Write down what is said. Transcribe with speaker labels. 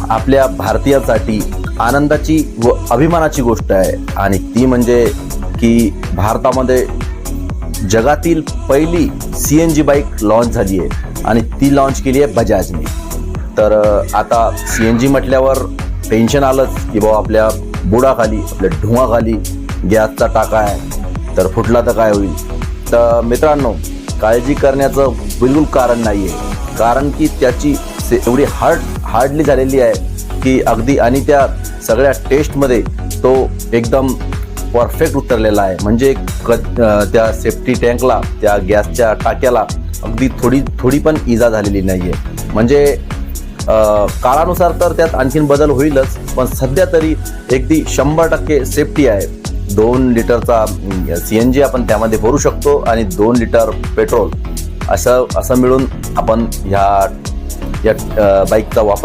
Speaker 1: आपल्या भारतीयांसाठी आनंदाची व अभिमानाची गोष्ट आहे आणि ती म्हणजे की भारतामध्ये जगातील पहिली CNG बाईक लॉन्च झाली आहे आणि ती लॉन्च केली आहे बजाजने। तर आता CNG म्हटल्यावर टेन्शन आलंच की बाबा आपल्या बुडाखाली आपल्या ढुंगाखाली गॅसचा टाका आहे तर फुटला तर काय होईल। तर मित्रांनो, काळजी करण्याचं बिलकुल कारण नाही आहे, कारण की त्याची एवढी हार्डली झालेली आहे की अगदी, आणि त्या सगळ्या टेस्टमध्ये तो एकदम परफेक्ट उतरलेला आहे। म्हणजे त्या सेफ्टी टँकला, त्या गॅसच्या टाक्याला अगदी थोडी पण इजा झालेली नाही आहे। म्हणजे काळानुसार तर त्यात आणखीन बदल होईलच, पण सध्या तरी अगदी 100% सेफ्टी आहे। 2 लिटरचा CNG आपण त्यामध्ये भरू शकतो आणि 2 लिटर पेट्रोल असं मिळून आपण या बाईकचा वापर